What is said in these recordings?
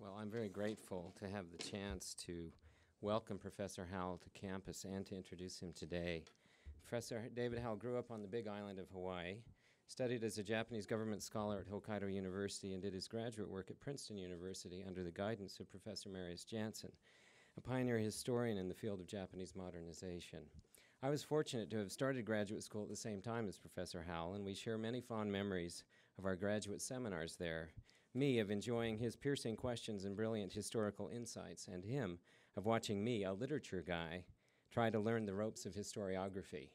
Well, I'm very grateful to have the chance to welcome Professor Howell to campus and to introduce him today. Professor David Howell grew up on the Big Island of Hawaii, studied as a Japanese government scholar at Hokkaido University, and did his graduate work at Princeton University under the guidance of Professor Marius Jansen, a pioneer historian in the field of Japanese modernization. I was fortunate to have started graduate school at the same time as Professor Howell, and we share many fond memories of our graduate seminars there. Me of enjoying his piercing questions and brilliant historical insights, and him of watching me, a literature guy, try to learn the ropes of historiography.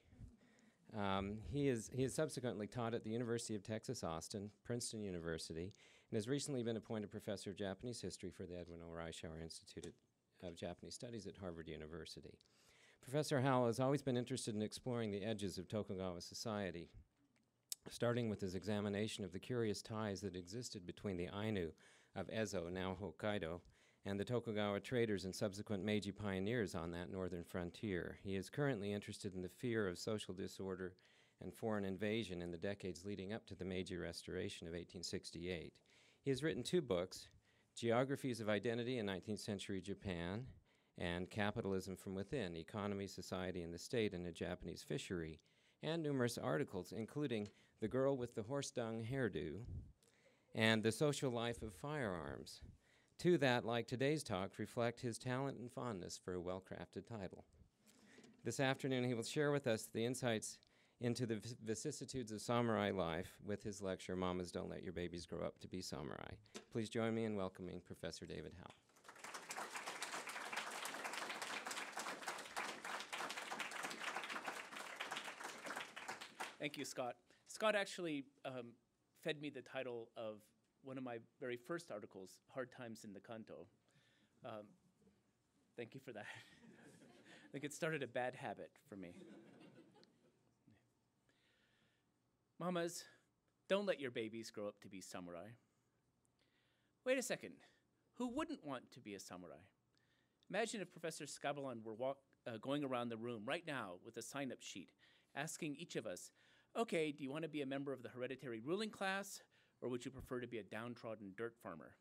He has subsequently taught at the University of Texas, Austin, Princeton University, and has recently been appointed professor of Japanese history for the Edwin O. Reischauer Institute of Japanese Studies at Harvard University. Professor Howell has always been interested in exploring the edges of Tokugawa society, starting with his examination of the curious ties that existed between the Ainu of Ezo, now Hokkaido, and the Tokugawa traders and subsequent Meiji pioneers on that northern frontier. He is currently interested in the fear of social disorder and foreign invasion in the decades leading up to the Meiji Restoration of 1868. He has written 2 books, Geographies of Identity in 19th Century Japan and Capitalism from Within, Economy, Society, and the State in a Japanese Fishery, and numerous articles, including The Girl with the Horse Dung Hairdo and The Social Life of Firearms. Two that, like today's talk, reflect his talent and fondness for a well-crafted title. This afternoon, he will share with us the insights into the vicissitudes of samurai life with his lecture, Mamas Don't Let Your Babies Grow Up to Be Samurai. Please join me in welcoming Professor David Howell. Thank you, Scott. Scott actually fed me the title of one of my very first articles, Hard Times in the Kanto. Thank you for that. I think it started a bad habit for me. Mamas, don't let your babies grow up to be samurai. Wait a second. Who wouldn't want to be a samurai? Imagine if Professor Scabalon were going around the room right now with a sign-up sheet asking each of us, okay, do you want to be a member of the hereditary ruling class, or would you prefer to be a downtrodden dirt farmer?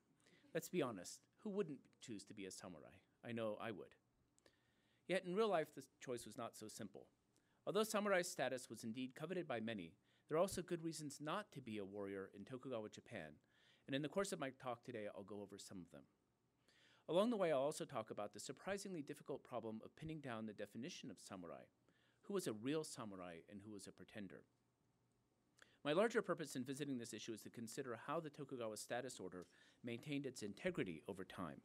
Let's be honest, who wouldn't choose to be a samurai? I know I would. Yet in real life, the choice was not so simple. Although samurai status was indeed coveted by many, there are also good reasons not to be a warrior in Tokugawa Japan, and in the course of my talk today, I'll go over some of them. Along the way, I'll also talk about the surprisingly difficult problem of pinning down the definition of samurai. Who was a real samurai and who was a pretender? My larger purpose in visiting this issue is to consider how the Tokugawa status order maintained its integrity over time.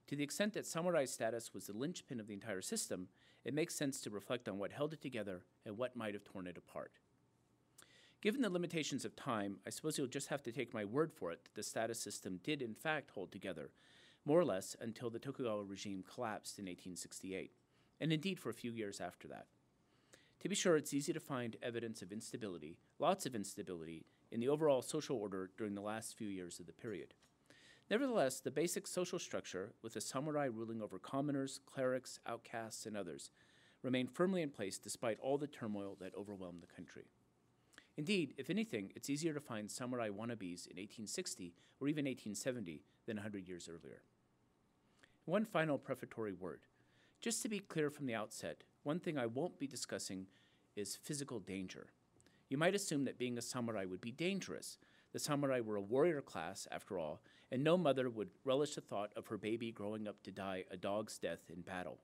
To the extent that samurai status was the linchpin of the entire system, it makes sense to reflect on what held it together and what might have torn it apart. Given the limitations of time, I suppose you'll just have to take my word for it that the status system did in fact hold together, more or less until the Tokugawa regime collapsed in 1868, and indeed for a few years after that. To be sure, it's easy to find evidence of instability, lots of instability, in the overall social order during the last few years of the period. Nevertheless, the basic social structure, with the samurai ruling over commoners, clerics, outcasts, and others, remained firmly in place despite all the turmoil that overwhelmed the country. Indeed, if anything, it's easier to find samurai wannabes in 1860 or even 1870 than 100 years earlier. One final prefatory word. Just to be clear from the outset, one thing I won't be discussing is physical danger. You might assume that being a samurai would be dangerous. The samurai were a warrior class, after all, and no mother would relish the thought of her baby growing up to die a dog's death in battle.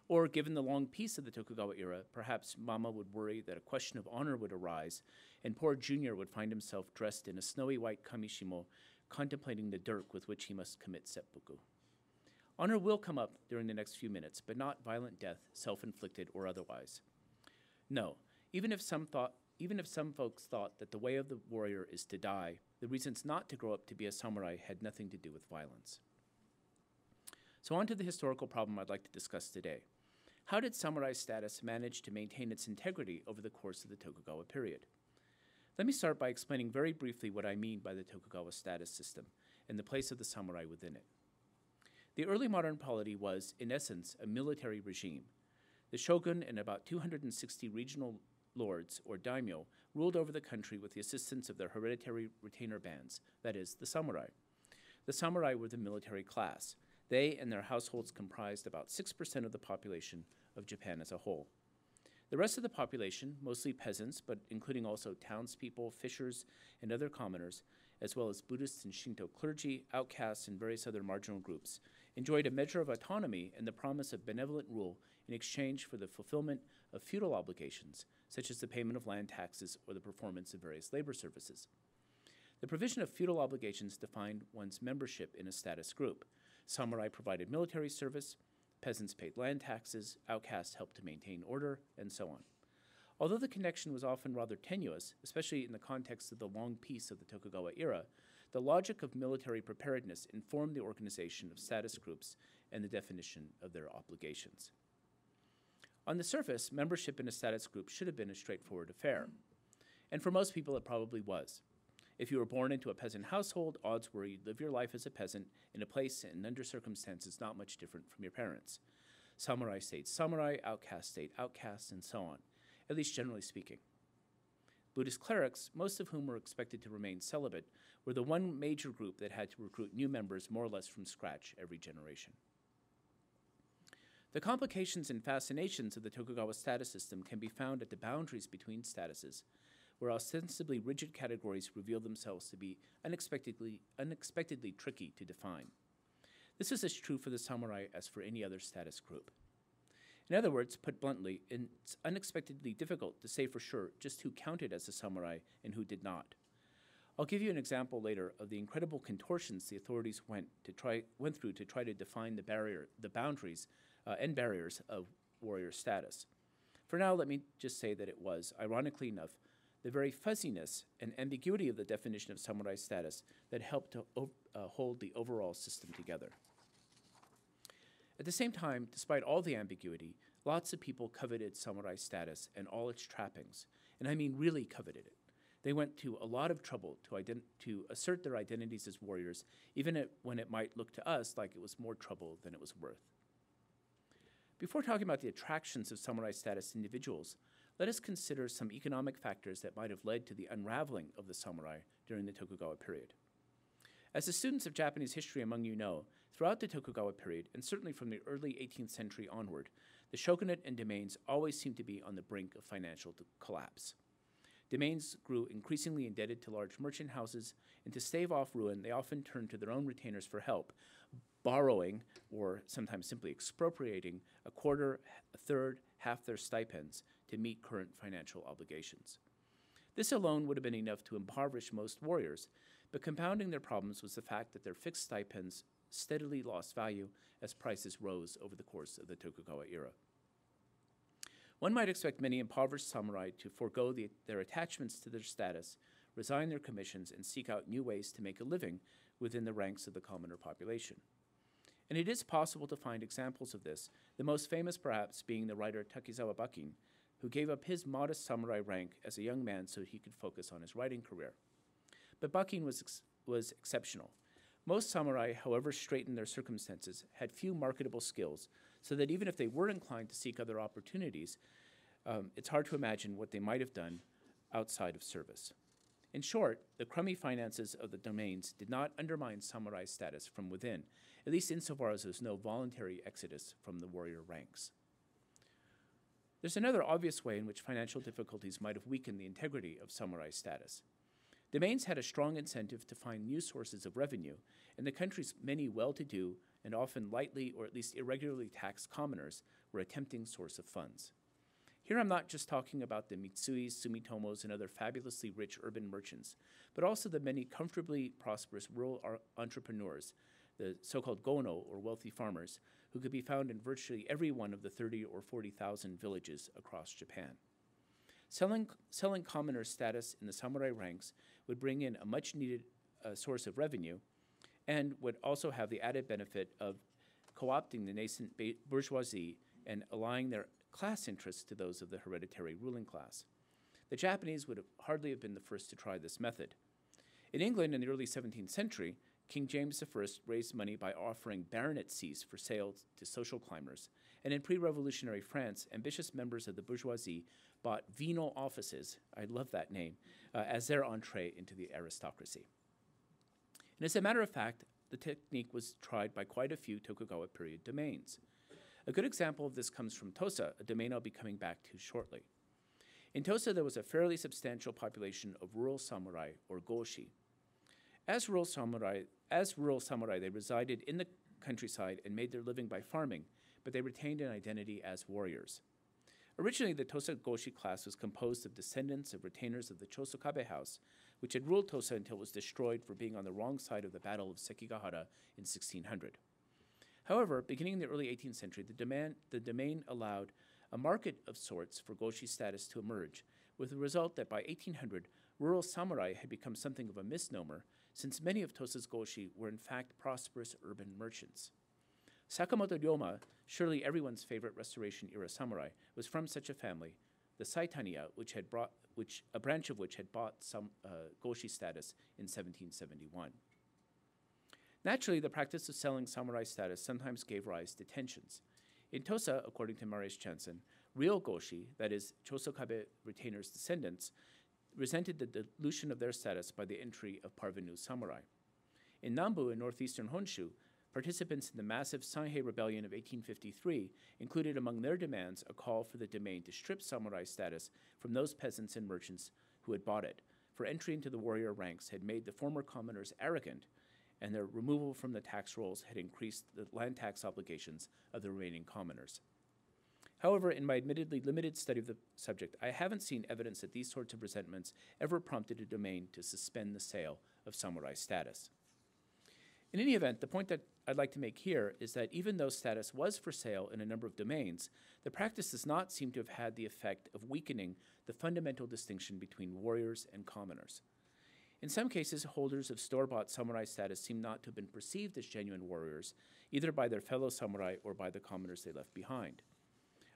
Or, given the long peace of the Tokugawa era, perhaps Mama would worry that a question of honor would arise, and poor Junior would find himself dressed in a snowy white kamishimo, contemplating the dirk with which he must commit seppuku. Honor will come up during the next few minutes, but not violent death, self-inflicted or otherwise. No, even if some folks thought that the way of the warrior is to die, the reasons not to grow up to be a samurai had nothing to do with violence. So on to the historical problem I'd like to discuss today. How did samurai status manage to maintain its integrity over the course of the Tokugawa period? Let me start by explaining very briefly what I mean by the Tokugawa status system and the place of the samurai within it. The early modern polity was, in essence, a military regime. The shogun and about 260 regional lords, or daimyo, ruled over the country with the assistance of their hereditary retainer bands, that is, the samurai. The samurai were the military class. They and their households comprised about 6% of the population of Japan as a whole. The rest of the population, mostly peasants, but including also townspeople, fishers, and other commoners, as well as Buddhists and Shinto clergy, outcasts, and various other marginal groups, enjoyed a measure of autonomy and the promise of benevolent rule in exchange for the fulfillment of feudal obligations, such as the payment of land taxes or the performance of various labor services. The provision of feudal obligations defined one's membership in a status group. Samurai provided military service, peasants paid land taxes, outcasts helped to maintain order, and so on. Although the connection was often rather tenuous, especially in the context of the long peace of the Tokugawa era, the logic of military preparedness informed the organization of status groups and the definition of their obligations. On the surface, membership in a status group should have been a straightforward affair. And for most people, it probably was. If you were born into a peasant household, odds were you'd live your life as a peasant in a place and under circumstances not much different from your parents. Samurai stayed samurai, outcasts stayed outcasts, and so on, at least generally speaking. Buddhist clerics, most of whom were expected to remain celibate, were the one major group that had to recruit new members more or less from scratch every generation. The complications and fascinations of the Tokugawa status system can be found at the boundaries between statuses, where ostensibly rigid categories reveal themselves to be unexpectedly tricky to define. This is as true for the samurai as for any other status group. In other words, put bluntly, it's unexpectedly difficult to say for sure just who counted as a samurai and who did not. I'll give you an example later of the incredible contortions the authorities went through to try to define the boundaries and barriers of warrior status. For now, let me just say that it was, ironically enough, the very fuzziness and ambiguity of the definition of samurai status that helped to hold the overall system together. At the same time, despite all the ambiguity, lots of people coveted samurai status and all its trappings, and I mean really coveted it. They went to a lot of trouble to assert their identities as warriors, even when it might look to us like it was more trouble than it was worth. Before talking about the attractions of samurai status individuals, let us consider some economic factors that might have led to the unraveling of the samurai during the Tokugawa period. As the students of Japanese history among you know, throughout the Tokugawa period, and certainly from the early 18th century onward, the shogunate and domains always seemed to be on the brink of financial collapse. Domains grew increasingly indebted to large merchant houses, and to stave off ruin, they often turned to their own retainers for help, borrowing, or sometimes simply expropriating, a quarter, a third, half their stipends to meet current financial obligations. This alone would have been enough to impoverish most warriors, but compounding their problems was the fact that their fixed stipends steadily lost value as prices rose over the course of the Tokugawa era. One might expect many impoverished samurai to forego their attachments to their status, resign their commissions, and seek out new ways to make a living within the ranks of the commoner population. And it is possible to find examples of this, the most famous perhaps being the writer Takizawa Bakin, who gave up his modest samurai rank as a young man so he could focus on his writing career. But Bakin was exceptional. Most samurai, however straitened their circumstances, had few marketable skills, so that even if they were inclined to seek other opportunities, it's hard to imagine what they might have done outside of service. In short, the crummy finances of the domains did not undermine samurai status from within, at least insofar as there was no voluntary exodus from the warrior ranks. There's another obvious way in which financial difficulties might have weakened the integrity of samurai status. Domains had a strong incentive to find new sources of revenue, and the country's many well-to-do and often lightly or at least irregularly taxed commoners were a tempting source of funds. Here I'm not just talking about the Mitsuis, Sumitomos, and other fabulously rich urban merchants, but also the many comfortably prosperous rural entrepreneurs, the so-called gono, or wealthy farmers, who could be found in virtually every one of the 30 or 40,000 villages across Japan. Selling commoner status in the samurai ranks would bring in a much-needed source of revenue and would also have the added benefit of co-opting the nascent bourgeoisie and allying their class interests to those of the hereditary ruling class. The Japanese would hardly have been the first to try this method. In England in the early 17th century, King James I raised money by offering baronetcies for sale to social climbers, and in pre-revolutionary France, ambitious members of the bourgeoisie bought venal offices, I love that name, as their entree into the aristocracy. And as a matter of fact, the technique was tried by quite a few Tokugawa period domains. A good example of this comes from Tosa, a domain I'll be coming back to shortly. In Tosa, there was a fairly substantial population of rural samurai, or goshi. As rural samurai, they resided in the countryside and made their living by farming, but they retained an identity as warriors. Originally, the Tosa Goshi class was composed of descendants of retainers of the Chosokabe house, which had ruled Tosa until it was destroyed for being on the wrong side of the Battle of Sekigahara in 1600. However, beginning in the early 18th century, the domain allowed a market of sorts for Goshi status to emerge, with the result that by 1800, rural samurai had become something of a misnomer, since many of Tosa's Goshi were in fact prosperous urban merchants. Sakamoto Goma, surely everyone's favorite Restoration-era samurai, was from such a family, the Saitaniya, a branch of which had bought some Goshi status in 1771. Naturally, the practice of selling samurai status sometimes gave rise to tensions. In Tosa, according to Maresh Chanson, real Goshi, that is, Chosokabe retainers' descendants, resented the dilution of their status by the entry of parvenu samurai. In Nambu, in northeastern Honshu, participants in the massive Sanhei Rebellion of 1853 included among their demands a call for the domain to strip samurai status from those peasants and merchants who had bought it, for entry into the warrior ranks had made the former commoners arrogant, and their removal from the tax rolls had increased the land tax obligations of the remaining commoners. However, in my admittedly limited study of the subject, I haven't seen evidence that these sorts of resentments ever prompted a domain to suspend the sale of samurai status. In any event, the point that I'd like to make here is that even though status was for sale in a number of domains, the practice does not seem to have had the effect of weakening the fundamental distinction between warriors and commoners. In some cases, holders of store-bought samurai status seem not to have been perceived as genuine warriors, either by their fellow samurai or by the commoners they left behind.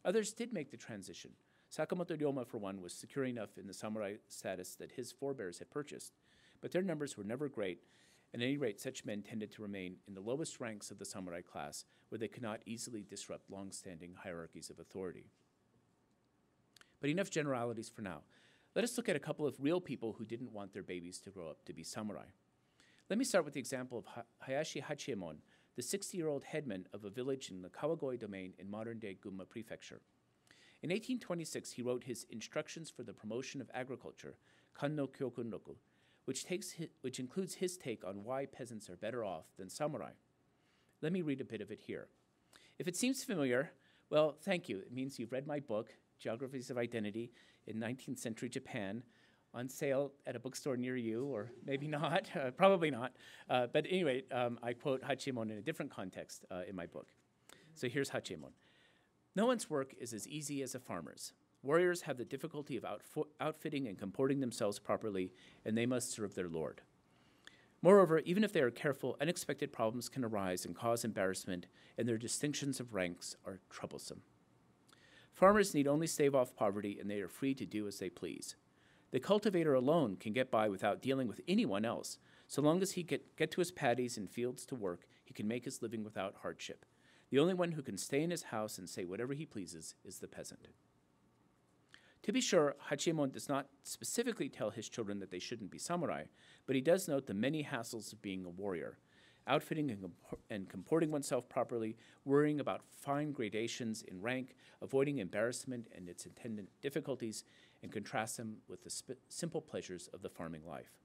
Others did make the transition. Sakamoto Goma, for one, was secure enough in the samurai status that his forebears had purchased, but their numbers were never great, and at any rate, such men tended to remain in the lowest ranks of the samurai class, where they could not easily disrupt long-standing hierarchies of authority. But enough generalities for now. Let us look at a couple of real people who didn't want their babies to grow up to be samurai. Let me start with the example of Hayashi Hachiemon, the 60-year-old headman of a village in the Kawagoi domain in modern-day Gunma Prefecture. In 1826, he wrote his Instructions for the Promotion of Agriculture, Kanno Kyokunroku, which includes his take on why peasants are better off than samurai. Let me read a bit of it here. If it seems familiar, well, thank you. It means you've read my book, Geographies of Identity in 19th Century Japan, on sale at a bookstore near you, or maybe not, probably not. But anyway, I quote Hachiemon in a different context in my book. So here's Hachiemon. No one's work is as easy as a farmer's. Warriors have the difficulty of outfitting and comporting themselves properly, and they must serve their lord. Moreover, even if they are careful, unexpected problems can arise and cause embarrassment, and their distinctions of ranks are troublesome. Farmers need only stave off poverty, and they are free to do as they please. The cultivator alone can get by without dealing with anyone else. So long as he get to his paddies and fields to work, he can make his living without hardship. The only one who can stay in his house and say whatever he pleases is the peasant. To be sure, Hachiemon does not specifically tell his children that they shouldn't be samurai, but he does note the many hassles of being a warrior, outfitting and comporting oneself properly, worrying about fine gradations in rank, avoiding embarrassment and its attendant difficulties, and contrast them with the simple pleasures of the farming life.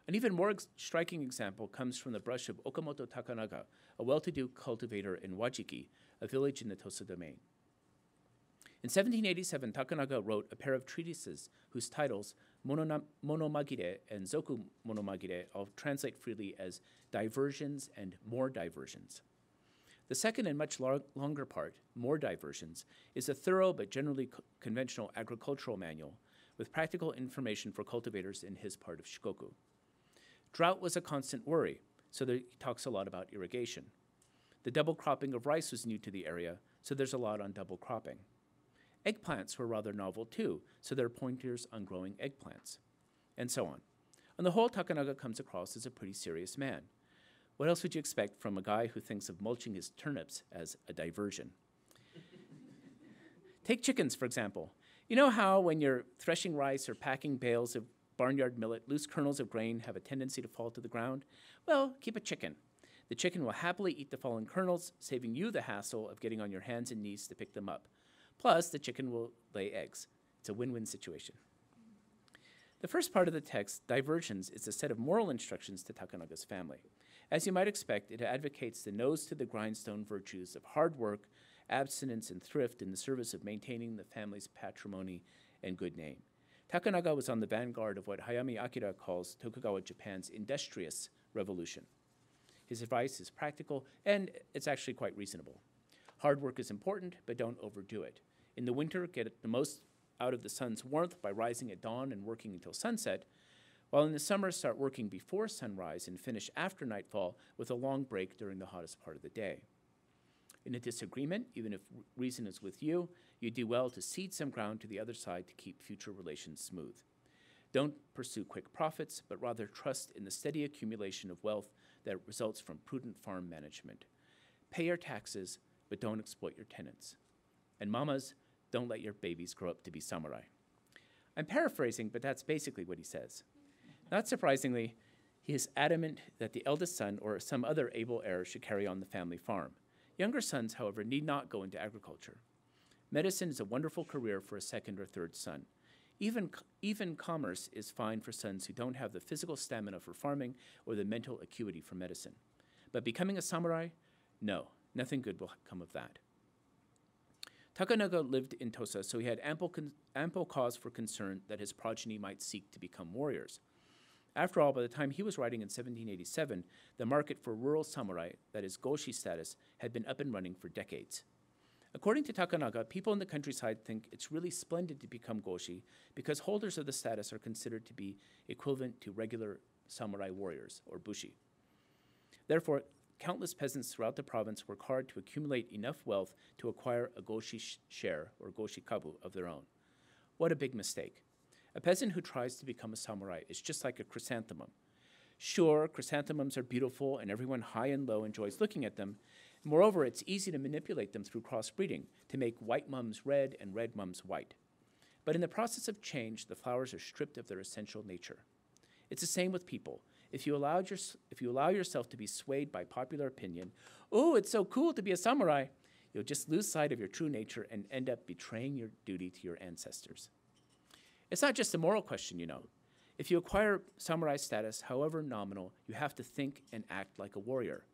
An even more striking example comes from the brush of Okamoto Takanaga, a well-to-do cultivator in Wajiki, a village in the Tosa domain. In 1787, Takanaga wrote a pair of treatises whose titles, Monomagire and Zoku Monomagire, I'll translate freely as Diversions and More Diversions. The second and much longer part, More Diversions, is a thorough but generally conventional agricultural manual with practical information for cultivators in his part of Shikoku. Drought was a constant worry, so he talks a lot about irrigation. The double cropping of rice was new to the area, so there's a lot on double cropping. Eggplants were rather novel too, so there are pointers on growing eggplants, and so on. On the whole, Takanaga comes across as a pretty serious man. What else would you expect from a guy who thinks of mulching his turnips as a diversion? Take chickens, for example. You know how when you're threshing rice or packing bales of barnyard millet, loose kernels of grain have a tendency to fall to the ground? Well, keep a chicken. The chicken will happily eat the fallen kernels, saving you the hassle of getting on your hands and knees to pick them up. Plus, the chicken will lay eggs. It's a win-win situation. The first part of the text, Diversions, is a set of moral instructions to Takanaga's family. As you might expect, it advocates the nose-to-the-grindstone virtues of hard work, abstinence, and thrift in the service of maintaining the family's patrimony and good name. Takanaga was on the vanguard of what Hayami Akira calls Tokugawa Japan's industrious revolution. His advice is practical, and it's actually quite reasonable. Hard work is important, but don't overdo it. In the winter, get the most out of the sun's warmth by rising at dawn and working until sunset, while in the summer, start working before sunrise and finish after nightfall with a long break during the hottest part of the day. In a disagreement, even if reason is with you, you do well to cede some ground to the other side to keep future relations smooth. Don't pursue quick profits, but rather trust in the steady accumulation of wealth that results from prudent farm management. Pay your taxes, but don't exploit your tenants. And mamas, don't let your babies grow up to be samurai. I'm paraphrasing, but that's basically what he says. Not surprisingly, he is adamant that the eldest son or some other able heir should carry on the family farm. Younger sons, however, need not go into agriculture. Medicine is a wonderful career for a second or third son. Even commerce is fine for sons who don't have the physical stamina for farming or the mental acuity for medicine. But becoming a samurai? No, nothing good will come of that. Takanaga lived in Tosa, so he had ample cause for concern that his progeny might seek to become warriors. After all, by the time he was writing in 1787, the market for rural samurai, that is goshi status, had been up and running for decades. According to Takanaga, people in the countryside think it's really splendid to become goshi because holders of the status are considered to be equivalent to regular samurai warriors, or bushi. Therefore, countless peasants throughout the province work hard to accumulate enough wealth to acquire a goshi share, or goshi kabu, of their own. What a big mistake. A peasant who tries to become a samurai is just like a chrysanthemum. Sure, chrysanthemums are beautiful and everyone high and low enjoys looking at them. Moreover, it's easy to manipulate them through crossbreeding to make white mums red and red mums white. But in the process of change, the flowers are stripped of their essential nature. It's the same with people. If you allow yourself to be swayed by popular opinion, oh, it's so cool to be a samurai, you'll just lose sight of your true nature and end up betraying your duty to your ancestors. It's not just a moral question, you know. If you acquire samurai status, however nominal, you have to think and act like a warrior.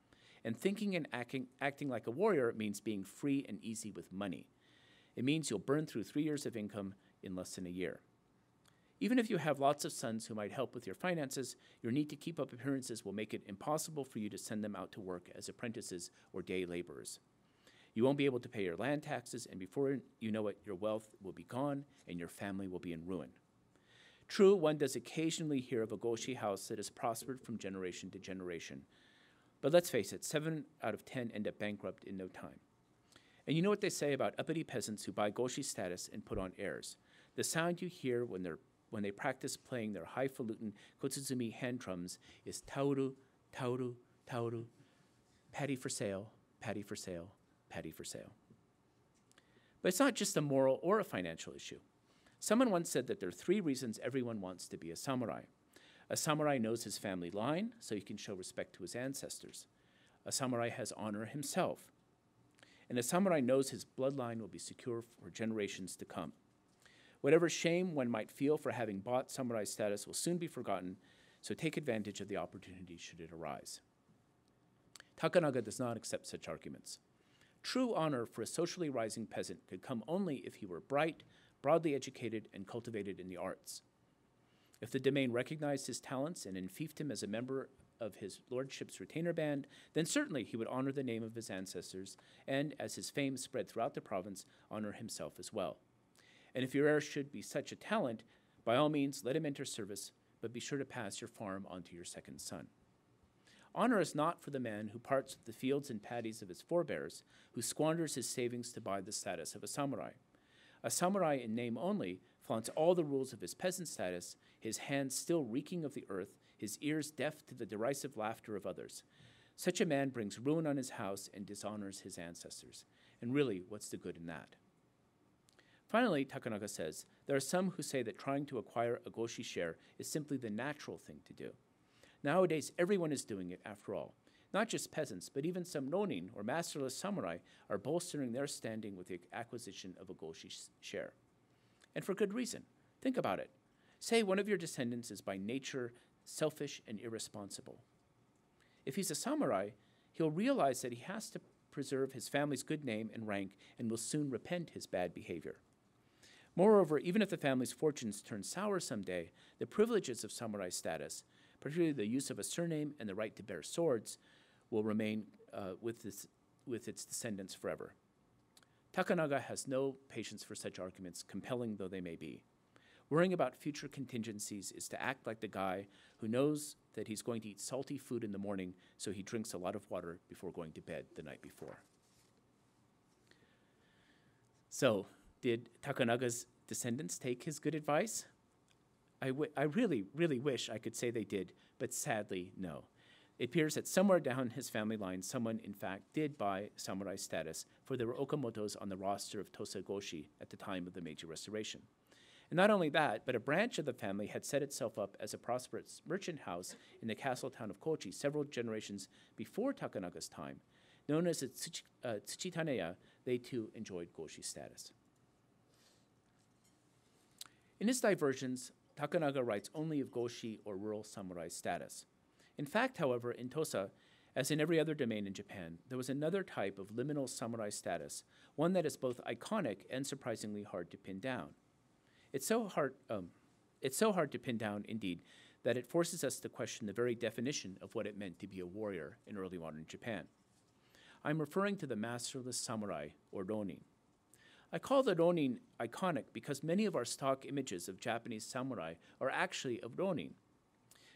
And thinking and acting like a warrior means being free and easy with money. It means you'll burn through 3 years of income in less than a year. Even if you have lots of sons who might help with your finances, your need to keep up appearances will make it impossible for you to send them out to work as apprentices or day laborers. You won't be able to pay your land taxes, and before you know it, your wealth will be gone and your family will be in ruin. True, one does occasionally hear of a goshi house that has prospered from generation to generation. But let's face it, 7 out of 10 end up bankrupt in no time. And you know what they say about uppity peasants who buy goshi status and put on airs. The sound you hear when they practice playing their highfalutin kotsuzumi hand drums is tauru, tauru, tauru, patty for sale, patty for sale, patty for sale. But it's not just a moral or a financial issue. Someone once said that there are 3 reasons everyone wants to be a samurai. A samurai knows his family line, so he can show respect to his ancestors. A samurai has honor himself. And a samurai knows his bloodline will be secure for generations to come. Whatever shame one might feel for having bought samurai status will soon be forgotten, so take advantage of the opportunity should it arise. Takanaga does not accept such arguments. True honor for a socially rising peasant could come only if he were bright, broadly educated, and cultivated in the arts. If the domain recognized his talents and enfiefed him as a member of his lordship's retainer band, then certainly he would honor the name of his ancestors, and as his fame spread throughout the province, honor himself as well. And if your heir should be such a talent, by all means let him enter service, but be sure to pass your farm on to your second son. Honor is not for the man who parts with the fields and paddies of his forebears, who squanders his savings to buy the status of a samurai. A samurai in name only flaunts all the rules of his peasant status, his hands still reeking of the earth, his ears deaf to the derisive laughter of others. Such a man brings ruin on his house and dishonors his ancestors. And really, what's the good in that? Finally, Takanaga says, There are some who say that trying to acquire a goshi share is simply the natural thing to do. Nowadays, everyone is doing it after all. Not just peasants, but even some ronin, or masterless samurai, are bolstering their standing with the acquisition of a goshi share. And for good reason. Think about it. Say one of your descendants is by nature selfish and irresponsible. If he's a samurai, he'll realize that he has to preserve his family's good name and rank and will soon repent his bad behavior. Moreover, even if the family's fortunes turn sour someday, the privileges of samurai status, particularly the use of a surname and the right to bear swords, will remain with its descendants forever. Takanaga has no patience for such arguments, compelling though they may be. Worrying about future contingencies is to act like the guy who knows that he's going to eat salty food in the morning, so he drinks a lot of water before going to bed the night before. So, did Takanaga's descendants take his good advice? I really, really wish I could say they did, but sadly, no. It appears that somewhere down his family line, someone, in fact, did buy samurai status, for there were Okamotos on the roster of Tosagoshi at the time of the Meiji Restoration. And not only that, but a branch of the family had set itself up as a prosperous merchant house in the castle town of Kochi several generations before Takanaga's time. Known as Tsuchitaneya, they too enjoyed goshi status. In his diversions, Takanaga writes only of goshi or rural samurai status. In fact, however, in Tosa, as in every other domain in Japan, there was another type of liminal samurai status, one that is both iconic and surprisingly hard to pin down. It's so hard to pin down, indeed, that it forces us to question the very definition of what it meant to be a warrior in early modern Japan. I'm referring to the masterless samurai, or ronin. I call the ronin iconic because many of our stock images of Japanese samurai are actually of ronin.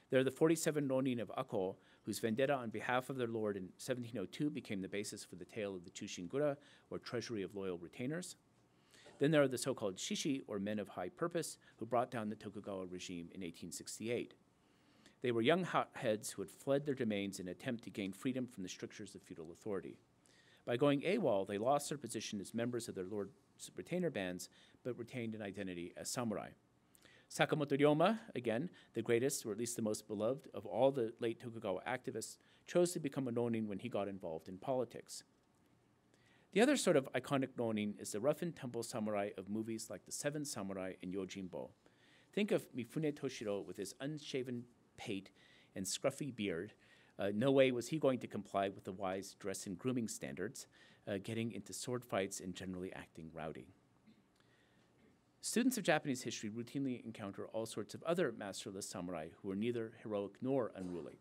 They're the 47 ronin of Ako, whose vendetta on behalf of their lord in 1702 became the basis for the tale of the Chushingura, or treasury of loyal retainers. Then there are the so-called shishi, or men of high purpose, who brought down the Tokugawa regime in 1868. They were young hotheads who had fled their domains in an attempt to gain freedom from the strictures of feudal authority. By going AWOL, they lost their position as members of their lord's retainer bands, but retained an identity as samurai. Sakamoto Goma, again, the greatest, or at least the most beloved, of all the late Tokugawa activists, chose to become a ronin when he got involved in politics. The other sort of iconic ronin is the rough-and-tumble samurai of movies like The Seven Samurai and Yojimbo. Think of Mifune Toshiro with his unshaven pate and scruffy beard. No way was he going to comply with the wise dress and grooming standards, getting into sword fights and generally acting rowdy. Students of Japanese history routinely encounter all sorts of other masterless samurai who are neither heroic nor unruly.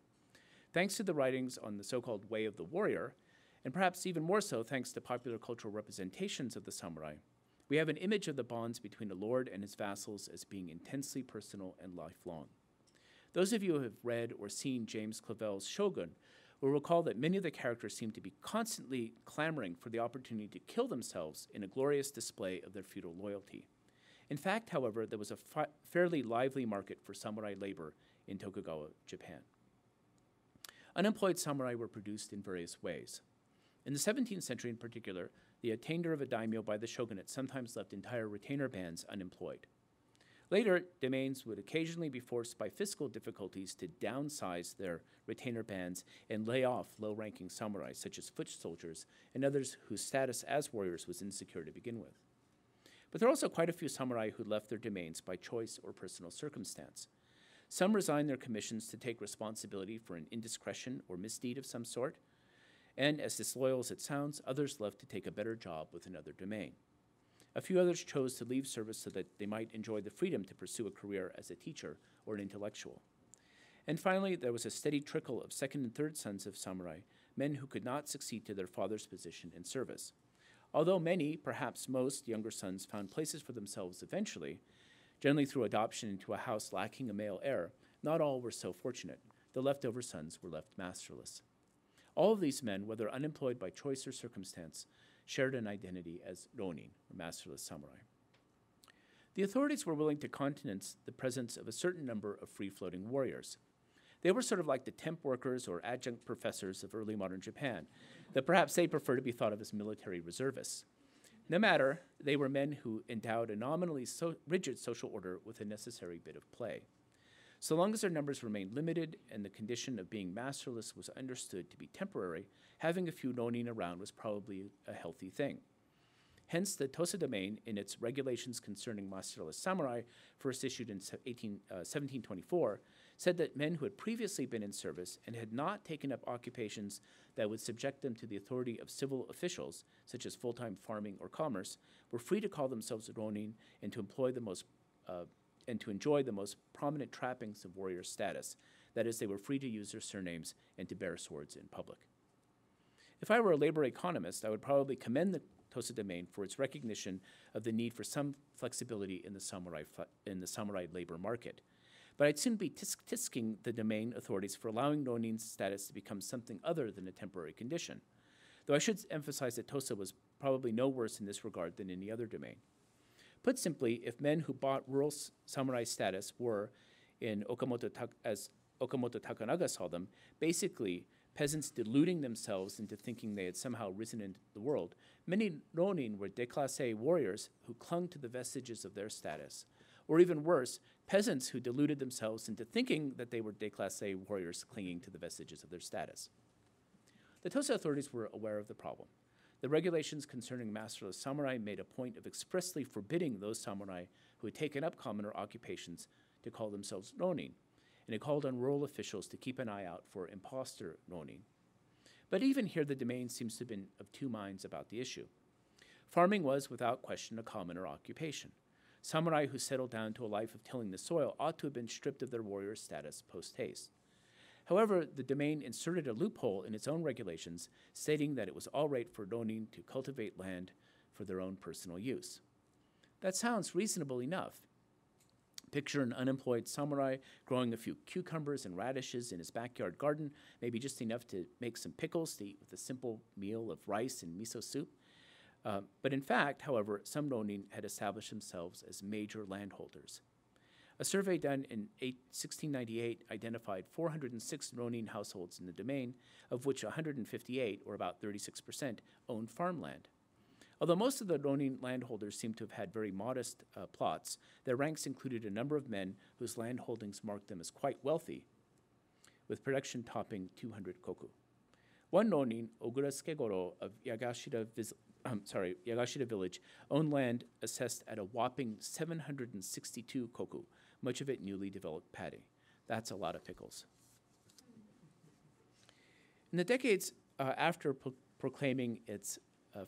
Thanks to the writings on the so-called Way of the Warrior, and perhaps even more so thanks to popular cultural representations of the samurai, we have an image of the bonds between a lord and his vassals as being intensely personal and lifelong. Those of you who have read or seen James Clavell's Shogun will recall that many of the characters seem to be constantly clamoring for the opportunity to kill themselves in a glorious display of their feudal loyalty. In fact, however, there was a fairly lively market for samurai labor in Tokugawa, Japan. Unemployed samurai were produced in various ways. In the 17th century in particular, the attainder of a daimyo by the shogunate sometimes left entire retainer bands unemployed. Later, domains would occasionally be forced by fiscal difficulties to downsize their retainer bands and lay off low-ranking samurai, such as foot soldiers and others whose status as warriors was insecure to begin with. But there are also quite a few samurai who left their domains by choice or personal circumstance. Some resigned their commissions to take responsibility for an indiscretion or misdeed of some sort, and as disloyal as it sounds, others left to take a better job with another domain. A few others chose to leave service so that they might enjoy the freedom to pursue a career as a teacher or an intellectual. And finally, there was a steady trickle of second and third sons of samurai, men who could not succeed to their father's position and service. Although many, perhaps most, younger sons found places for themselves eventually, generally through adoption into a house lacking a male heir, not all were so fortunate. The leftover sons were left masterless. All of these men, whether unemployed by choice or circumstance, shared an identity as ronin, or masterless samurai. The authorities were willing to countenance the presence of a certain number of free-floating warriors. They were sort of like the temp workers or adjunct professors of early modern Japan, though perhaps they prefer to be thought of as military reservists. No matter, they were men who endowed a nominally rigid social order with a necessary bit of play. So long as their numbers remained limited and the condition of being masterless was understood to be temporary, having a few ronin around was probably a healthy thing. Hence, the Tosa domain, in its regulations concerning masterless samurai, first issued in 1724, said that men who had previously been in service and had not taken up occupations that would subject them to the authority of civil officials, such as full-time farming or commerce, were free to call themselves ronin and to enjoy the most prominent trappings of warrior status. That is, they were free to use their surnames and to bear swords in public. If I were a labor economist, I would probably commend the Tosa domain for its recognition of the need for some flexibility in the samurai labor market. But I'd soon be tisking the domain authorities for allowing ronin's status to become something other than a temporary condition. Though I should emphasize that Tosa was probably no worse in this regard than any other domain. Put simply, if men who bought rural samurai status were, as Okamoto Takanaga saw them, basically peasants deluding themselves into thinking they had somehow risen into the world, many ronin were déclassé warriors who clung to the vestiges of their status. Or even worse, peasants who deluded themselves into thinking that they were déclassé warriors clinging to the vestiges of their status. The Tosa authorities were aware of the problem. The regulations concerning masterless samurai made a point of expressly forbidding those samurai who had taken up commoner occupations to call themselves ronin, and it called on rural officials to keep an eye out for imposter ronin. But even here, the domain seems to have been of two minds about the issue. Farming was, without question, a commoner occupation. Samurai who settled down to a life of tilling the soil ought to have been stripped of their warrior status post-haste. However, the domain inserted a loophole in its own regulations, stating that it was all right for ronin to cultivate land for their own personal use. That sounds reasonable enough. Picture an unemployed samurai growing a few cucumbers and radishes in his backyard garden, maybe just enough to make some pickles to eat with a simple meal of rice and miso soup. But in fact, however, some ronin had established themselves as major landholders. A survey done in 1698 identified 406 ronin households in the domain, of which 158, or about 36%, owned farmland. Although most of the ronin landholders seem to have had very modest plots, their ranks included a number of men whose land holdings marked them as quite wealthy, with production topping 200 koku. One ronin, Ogura Skegoro of Yagashida village, owned land assessed at a whopping 762 koku, much of it newly developed paddy. That's a lot of pickles. In the decades after proclaiming its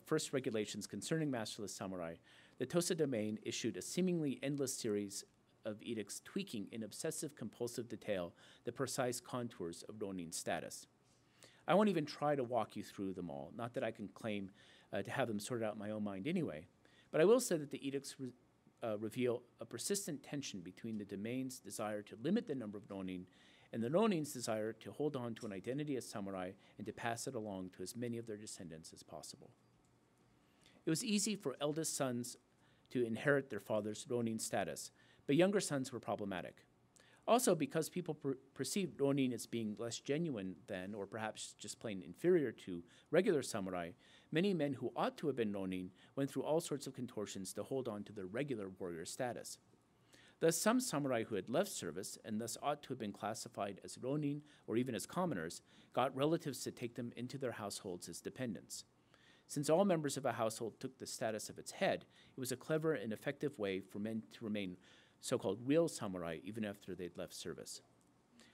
first regulations concerning masterless samurai, the Tosa domain issued a seemingly endless series of edicts tweaking in obsessive-compulsive detail the precise contours of ronin status. I won't even try to walk you through them all, not that I can claim to have them sorted out in my own mind anyway, but I will say that the edicts reveal a persistent tension between the domain's desire to limit the number of ronin and the ronin's desire to hold on to an identity as samurai and to pass it along to as many of their descendants as possible. It was easy for eldest sons to inherit their father's ronin status, but younger sons were problematic. Also, because people perceived ronin as being less genuine than, or perhaps just plain inferior to, regular samurai, many men who ought to have been ronin went through all sorts of contortions to hold on to their regular warrior status. Thus, some samurai who had left service and thus ought to have been classified as ronin or even as commoners got relatives to take them into their households as dependents. Since all members of a household took the status of its head, it was a clever and effective way for men to remain so-called real samurai even after they'd left service.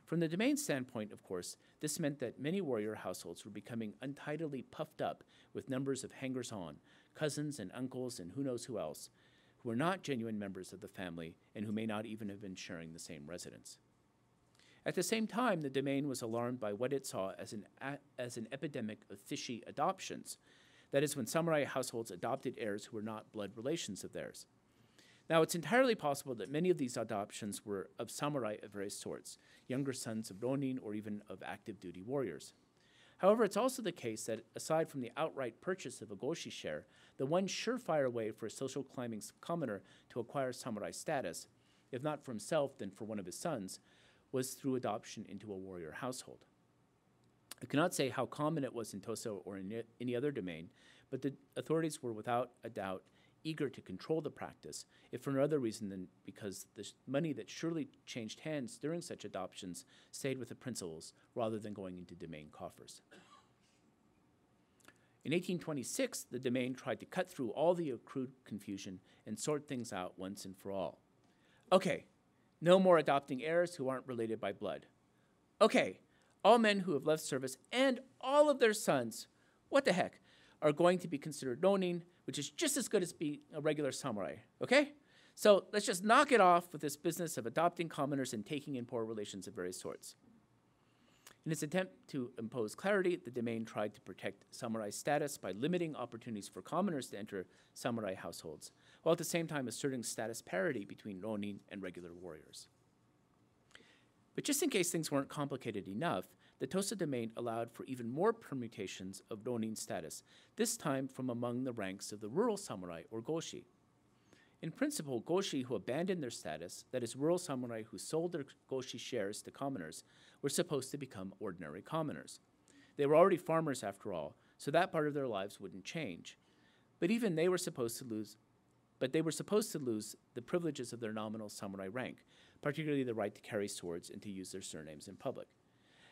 From the domain standpoint, of course, this meant that many warrior households were becoming untidily puffed up with numbers of hangers-on, cousins and uncles and who knows who else, who were not genuine members of the family and who may not even have been sharing the same residence. At the same time, the domain was alarmed by what it saw as an epidemic of fishy adoptions. That is, when samurai households adopted heirs who were not blood relations of theirs. Now, it's entirely possible that many of these adoptions were of samurai of various sorts, younger sons of ronin or even of active duty warriors. However, it's also the case that aside from the outright purchase of a goshi share, the one surefire way for a social climbing commoner to acquire samurai status, if not for himself, then for one of his sons, was through adoption into a warrior household. I cannot say how common it was in Tosa or in any other domain, but the authorities were without a doubt eager to control the practice, if for no other reason than because the money that surely changed hands during such adoptions stayed with the principals rather than going into domain coffers. In 1826, the domain tried to cut through all the accrued confusion and sort things out once and for all. Okay, no more adopting heirs who aren't related by blood. Okay, all men who have left service and all of their sons, what the heck, are going to be considered ronin, which is just as good as being a regular samurai, okay? So let's just knock it off with this business of adopting commoners and taking in poor relations of various sorts. In its attempt to impose clarity, the domain tried to protect samurai status by limiting opportunities for commoners to enter samurai households, while at the same time asserting status parity between ronin and regular warriors. But just in case things weren't complicated enough, the Tosa domain allowed for even more permutations of ronin status, this time from among the ranks of the rural samurai, or goshi. In principle, goshi who abandoned their status, that is, rural samurai who sold their goshi shares to commoners, were supposed to become ordinary commoners. They were already farmers after all, so that part of their lives wouldn't change. But even they were supposed to lose the privileges of their nominal samurai rank, particularly the right to carry swords and to use their surnames in public.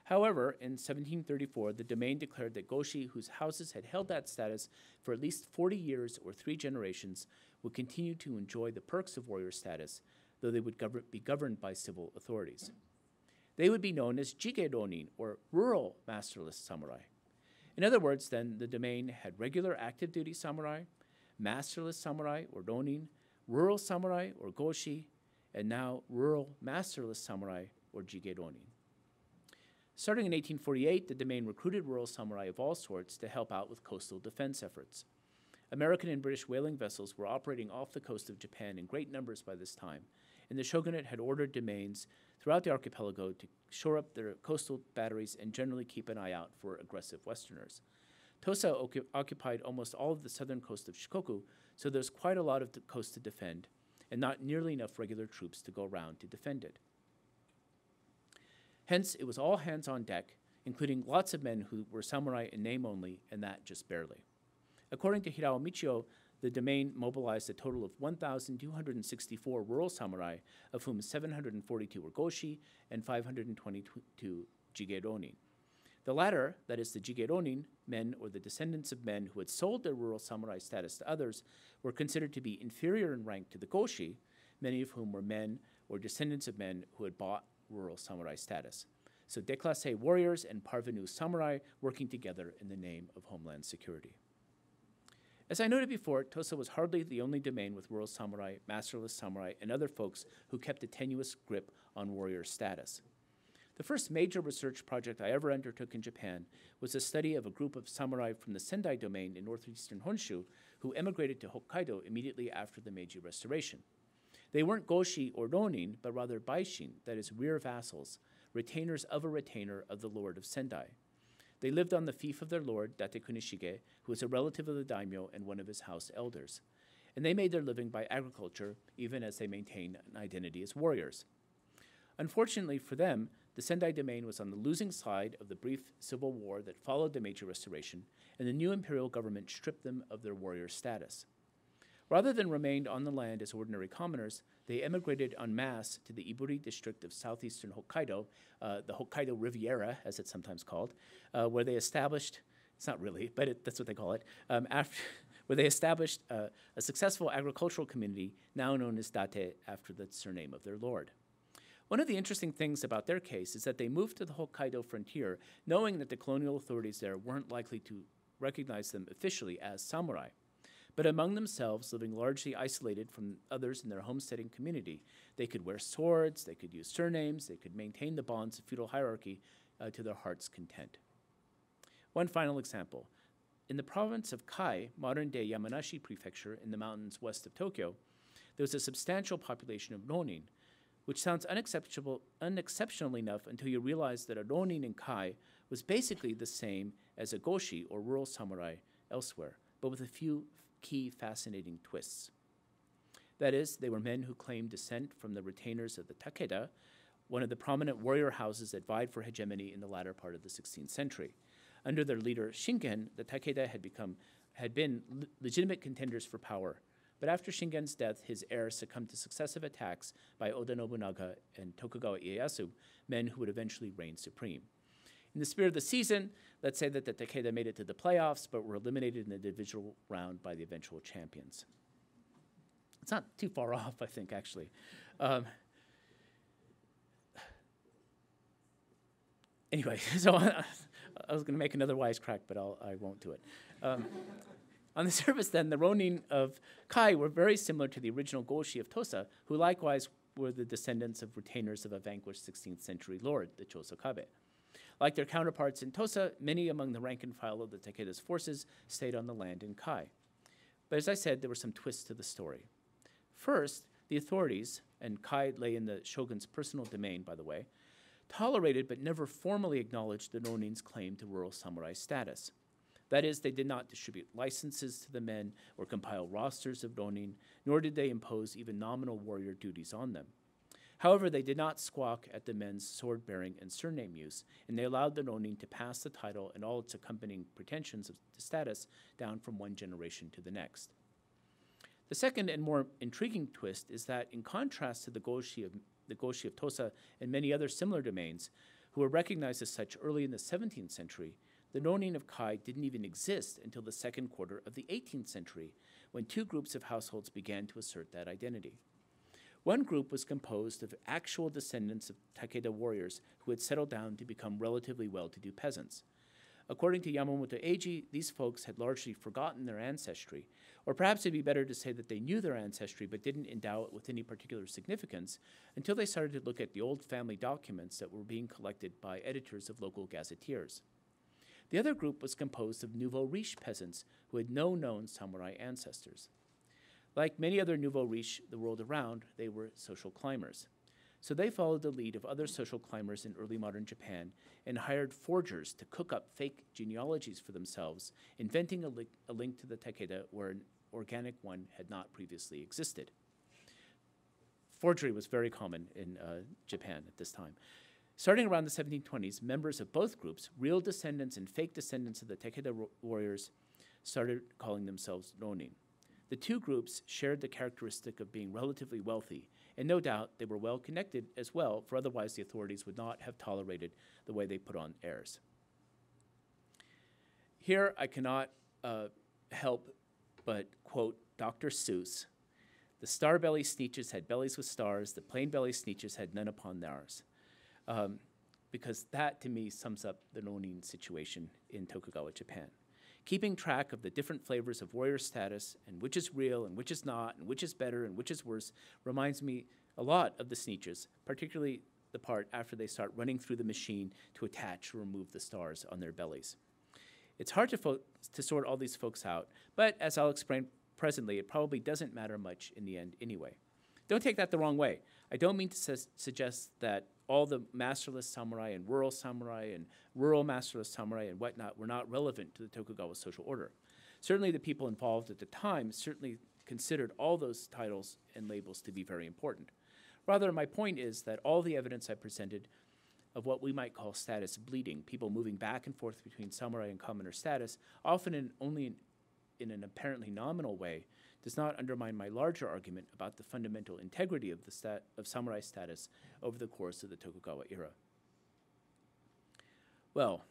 However, in 1734, the domain declared that goshi whose houses had held that status for at least 40 years or 3 generations would continue to enjoy the perks of warrior status, though they would be governed by civil authorities. They would be known as jige ronin, or rural masterless samurai. In other words, then, the domain had regular active duty samurai, masterless samurai, or ronin, rural samurai, or goshi, and now rural masterless samurai, or jige ronin. Starting in 1848, the domain recruited rural samurai of all sorts to help out with coastal defense efforts. American and British whaling vessels were operating off the coast of Japan in great numbers by this time, and the shogunate had ordered domains throughout the archipelago to shore up their coastal batteries and generally keep an eye out for aggressive Westerners. Tosa occupied almost all of the southern coast of Shikoku, so there's quite a lot of the coast to defend, and not nearly enough regular troops to go around to defend it. Hence, it was all hands on deck, including lots of men who were samurai in name only, and that just barely. According to Hirao Michio, the domain mobilized a total of 1,264 rural samurai, of whom 742 were goshi and 522 jige ronin. The latter, that is the jige ronin, men or the descendants of men who had sold their rural samurai status to others, were considered to be inferior in rank to the goshi, many of whom were men or descendants of men who had bought rural samurai status. So déclassé warriors and parvenu samurai working together in the name of homeland security. As I noted before, Tosa was hardly the only domain with rural samurai, masterless samurai, and other folks who kept a tenuous grip on warrior status. The first major research project I ever undertook in Japan was a study of a group of samurai from the Sendai domain in northeastern Honshu who emigrated to Hokkaido immediately after the Meiji Restoration. They weren't goshi or ronin, but rather baishin, that is, rear vassals, retainers of a retainer of the lord of Sendai. They lived on the fief of their lord, Date Kunishige, who was a relative of the daimyo and one of his house elders. And they made their living by agriculture, even as they maintained an identity as warriors. Unfortunately for them, the Sendai domain was on the losing side of the brief civil war that followed the Meiji Restoration, and the new imperial government stripped them of their warrior status. Rather than remain on the land as ordinary commoners, they emigrated en masse to the Iburi district of southeastern Hokkaido, the Hokkaido Riviera, as it's sometimes called, where they established, it's not really, but that's what they call it, where they established a successful agricultural community now known as Date after the surname of their lord. One of the interesting things about their case is that they moved to the Hokkaido frontier knowing that the colonial authorities there weren't likely to recognize them officially as samurai. But among themselves, living largely isolated from others in their homesteading community, they could wear swords, they could use surnames, they could maintain the bonds of feudal hierarchy to their heart's content. One final example. In the province of Kai, modern-day Yamanashi prefecture in the mountains west of Tokyo, there was a substantial population of ronin, which sounds unexceptional enough until you realize that a ronin in Kai was basically the same as a goshi or rural samurai elsewhere, but with a few key fascinating twists. That is, they were men who claimed descent from the retainers of the Takeda, one of the prominent warrior houses that vied for hegemony in the latter part of the 16th century. Under their leader Shinken, the Takeda had been legitimate contenders for power. But after Shingen's death, his heirs succumbed to successive attacks by Oda Nobunaga and Tokugawa Ieyasu, men who would eventually reign supreme. In the spirit of the season, let's say that the Takeda made it to the playoffs, but were eliminated in the divisional round by the eventual champions. It's not too far off, I think, actually. Anyway, so I was going to make another wisecrack, but I won't do it. On the surface, then, the Ronin of Kai were very similar to the original Goshi of Tosa, who likewise were the descendants of retainers of a vanquished 16th century lord, the Chosokabe. Like their counterparts in Tosa, many among the rank and file of the Takeda's forces stayed on the land in Kai. But as I said, there were some twists to the story. First, the authorities, and Kai lay in the shogun's personal domain, by the way, tolerated but never formally acknowledged the Ronin's claim to rural samurai status. That is, they did not distribute licenses to the men or compile rosters of Ronin, nor did they impose even nominal warrior duties on them. However, they did not squawk at the men's sword-bearing and surname use, and they allowed the Ronin to pass the title and all its accompanying pretensions of status down from one generation to the next. The second and more intriguing twist is that, in contrast to the Goshi of Tosa and many other similar domains, who were recognized as such early in the 17th century, the Ronin of Kai didn't even exist until the second quarter of the 18th century, when two groups of households began to assert that identity. One group was composed of actual descendants of Takeda warriors who had settled down to become relatively well-to-do peasants. According to Yamamoto Eiji, these folks had largely forgotten their ancestry, or perhaps it'd be better to say that they knew their ancestry but didn't endow it with any particular significance until they started to look at the old family documents that were being collected by editors of local gazetteers. The other group was composed of nouveau riche peasants who had no known samurai ancestors. Like many other nouveau riche the world around, they were social climbers. So they followed the lead of other social climbers in early modern Japan and hired forgers to cook up fake genealogies for themselves, inventing a link to the Takeda where an organic one had not previously existed. Forgery was very common in Japan at this time. Starting around the 1720s, members of both groups, real descendants and fake descendants of the Takeda warriors, started calling themselves Ronin. The two groups shared the characteristic of being relatively wealthy, and no doubt they were well connected as well, for otherwise the authorities would not have tolerated the way they put on airs. Here I cannot help but quote Dr. Seuss. The star-belly sneetches had bellies with stars, the plain-belly sneetches had none upon theirs. Because that, to me, sums up the Ronin situation in Tokugawa, Japan. Keeping track of the different flavors of warrior status and which is real and which is not and which is better and which is worse reminds me a lot of the sneetches, particularly the part after they start running through the machine to attach or remove the stars on their bellies. It's hard to sort all these folks out, but as I'll explain presently, it probably doesn't matter much in the end anyway. Don't take that the wrong way. I don't mean to suggest that all the masterless samurai and rural masterless samurai and whatnot were not relevant to the Tokugawa social order. Certainly the people involved at the time certainly considered all those titles and labels to be very important. Rather, my point is that all the evidence I presented of what we might call status bleeding, people moving back and forth between samurai and commoner status, often only in an apparently nominal way, does not undermine my larger argument about the fundamental integrity of samurai status over the course of the Tokugawa era. Well,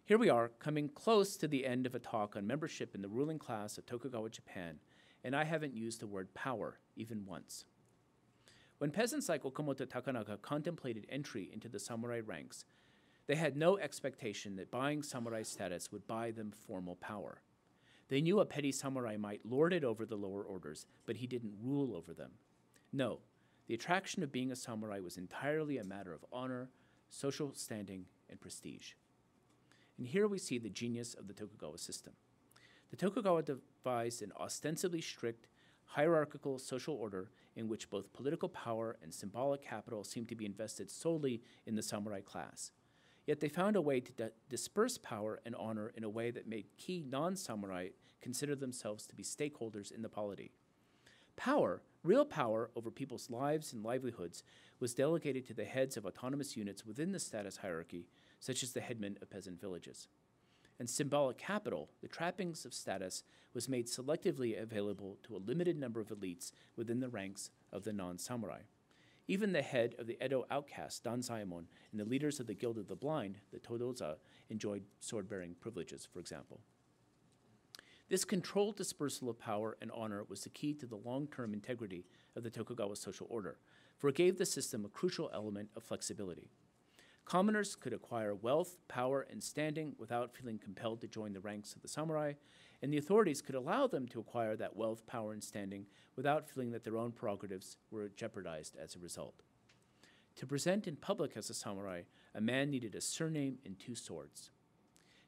here we are, coming close to the end of a talk on membership in the ruling class of Tokugawa Japan, and I haven't used the word power even once. When peasants like Okamoto Takanaga contemplated entry into the samurai ranks, they had no expectation that buying samurai status would buy them formal power. They knew a petty samurai might lord it over the lower orders, but he didn't rule over them. No, the attraction of being a samurai was entirely a matter of honor, social standing, and prestige. And here we see the genius of the Tokugawa system. The Tokugawa devised an ostensibly strict, hierarchical social order in which both political power and symbolic capital seemed to be invested solely in the samurai class. Yet they found a way to disperse power and honor in a way that made key non-samurai consider themselves to be stakeholders in the polity. Power, real power over people's lives and livelihoods, was delegated to the heads of autonomous units within the status hierarchy, such as the headmen of peasant villages. and symbolic capital, the trappings of status was made selectively available to a limited number of elites within the ranks of the non-samurai. Even the head of the Edo outcast, Danzaemon, and the leaders of the Guild of the Blind, the Todoza, enjoyed sword-bearing privileges, for example. This controlled dispersal of power and honor was the key to the long-term integrity of the Tokugawa social order, for it gave the system a crucial element of flexibility. Commoners could acquire wealth, power, and standing without feeling compelled to join the ranks of the samurai, and the authorities could allow them to acquire that wealth, power, and standing without feeling that their own prerogatives were jeopardized as a result. To present in public as a samurai, a man needed a surname and two swords.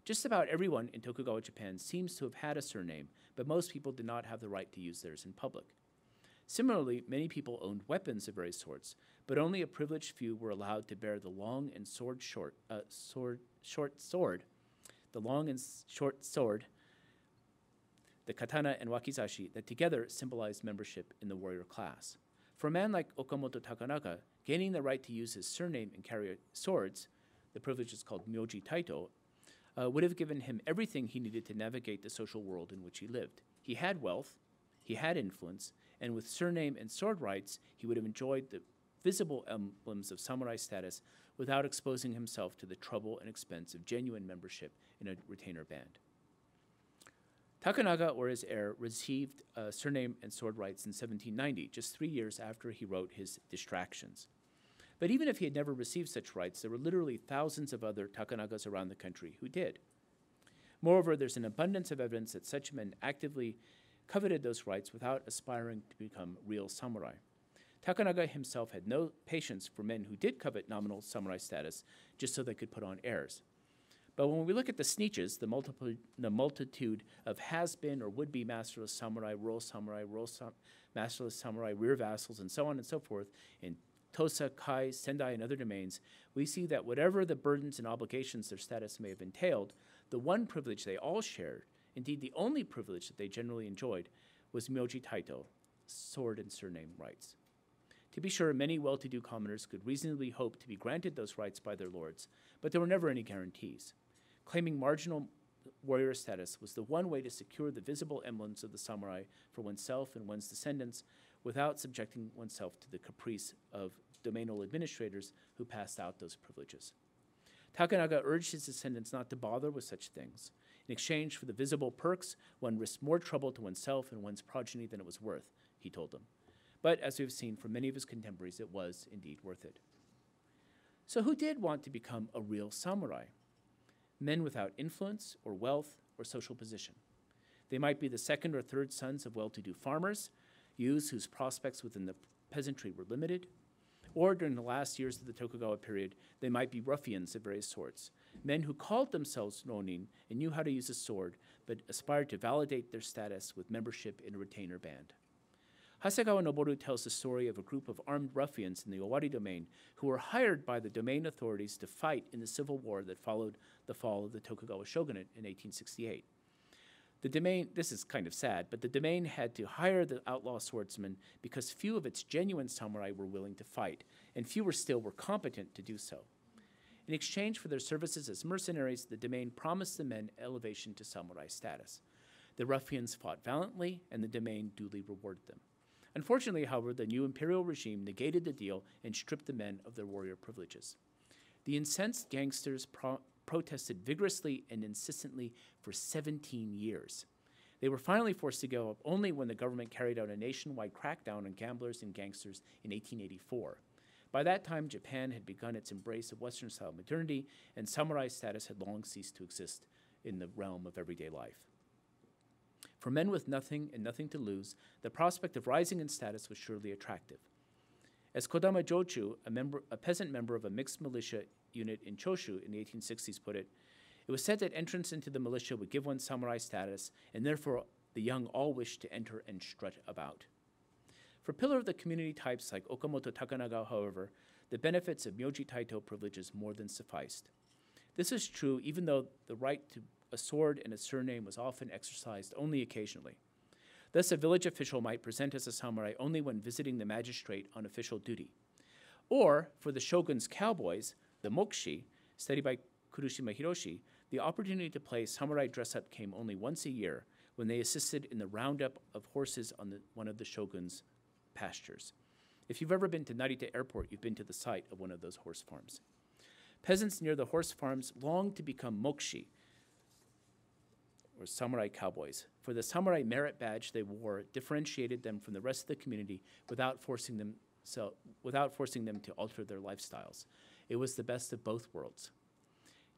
Just about everyone in Tokugawa Japan seems to have had a surname, but most people did not have the right to use theirs in public. Similarly, many people owned weapons of various sorts, but only a privileged few were allowed to bear the long and short sword, the katana and wakizashi that together symbolized membership in the warrior class. For a man like Okamoto Takanaga, gaining the right to use his surname and carry swords, the privilege is called Myoji Taito, would have given him everything he needed to navigate the social world in which he lived. He had wealth, he had influence, and with surname and sword rights, he would have enjoyed the visible emblems of samurai status without exposing himself to the trouble and expense of genuine membership in a retainer band. Takanaga, or his heir, received surname and sword rights in 1790, just 3 years after he wrote his Distractions. But even if he had never received such rights, there were literally thousands of other Takanagas around the country who did. Moreover, there's an abundance of evidence that such men actively coveted those rights without aspiring to become real samurai. Takanaga himself had no patience for men who did covet nominal samurai status just so they could put on airs. But when we look at the sneeches, the multitude of has-been or would-be masterless samurai, masterless samurai, rear vassals, and so on and so forth, in Tosa, Kai, Sendai, and other domains, we see that whatever the burdens and obligations their status may have entailed, the one privilege they all shared, indeed the only privilege that they generally enjoyed, was Myoji Taito, sword and surname rights. To be sure, many well-to-do commoners could reasonably hope to be granted those rights by their lords, but there were never any guarantees. Claiming marginal warrior status was the one way to secure the visible emblems of the samurai for oneself and one's descendants without subjecting oneself to the caprice of domainal administrators who passed out those privileges. Takanaga urged his descendants not to bother with such things. In exchange for the visible perks, one risked more trouble to oneself and one's progeny than it was worth, he told them. But as we've seen from many of his contemporaries, it was indeed worth it. So who did want to become a real samurai? Men without influence or wealth or social position. They might be the second or third sons of well-to-do farmers, youths whose prospects within the peasantry were limited, or during the last years of the Tokugawa period, they might be ruffians of various sorts, men who called themselves ronin and knew how to use a sword, but aspired to validate their status with membership in a retainer band. Hasegawa Noboru tells the story of a group of armed ruffians in the Owari domain who were hired by the domain authorities to fight in the civil war that followed the fall of the Tokugawa shogunate in 1868. The domain, this is kind of sad, but the domain had to hire the outlaw swordsmen because few of its genuine samurai were willing to fight, and fewer still were competent to do so. In exchange for their services as mercenaries, the domain promised the men elevation to samurai status. The ruffians fought valiantly, and the domain duly rewarded them. Unfortunately, however, the new imperial regime negated the deal and stripped the men of their warrior privileges. The incensed gangsters protested vigorously and insistently for 17 years. They were finally forced to give up only when the government carried out a nationwide crackdown on gamblers and gangsters in 1884. By that time, Japan had begun its embrace of Western-style modernity, and samurai status had long ceased to exist in the realm of everyday life. For men with nothing and nothing to lose, the prospect of rising in status was surely attractive. As Kodama Jochu, a peasant member of a mixed militia unit in Choshu in the 1860s put it, it was said that entrance into the militia would give one samurai status, and therefore the young all wished to enter and strut about. For pillar of the community types like Okamoto Takanaga, however, the benefits of Myoji Taito privileges more than sufficed. This is true even though the right to a sword and a surname was often exercised only occasionally. Thus, a village official might present as a samurai only when visiting the magistrate on official duty. Or, for the shogun's cowboys, the mokshi, studied by Kurushima Hiroshi, The opportunity to play samurai dress-up came only once a year when they assisted in the roundup of horses on one of the shogun's pastures. If you've ever been to Narita Airport, you've been to the site of one of those horse farms. Peasants near the horse farms longed to become mokushi, or samurai cowboys, for the samurai merit badge they wore differentiated them from the rest of the community without forcing them to alter their lifestyles. It was the best of both worlds.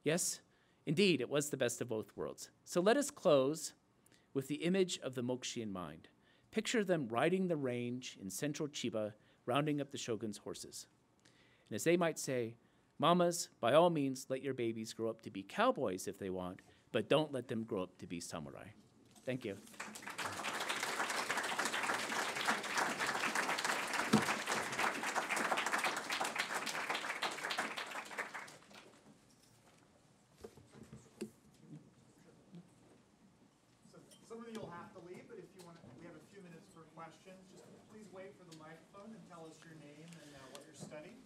Yes, indeed, it was the best of both worlds. So let us close with the image of the mokushi in mind. Picture them riding the range in central Chiba, rounding up the shogun's horses. And as they might say, mamas, by all means, let your babies grow up to be cowboys if they want, but don't let them grow up to be samurai. Thank you. Some of you will have to leave, but if you want, we have a few minutes for questions. Just please wait for the microphone and tell us your name and what you're studying.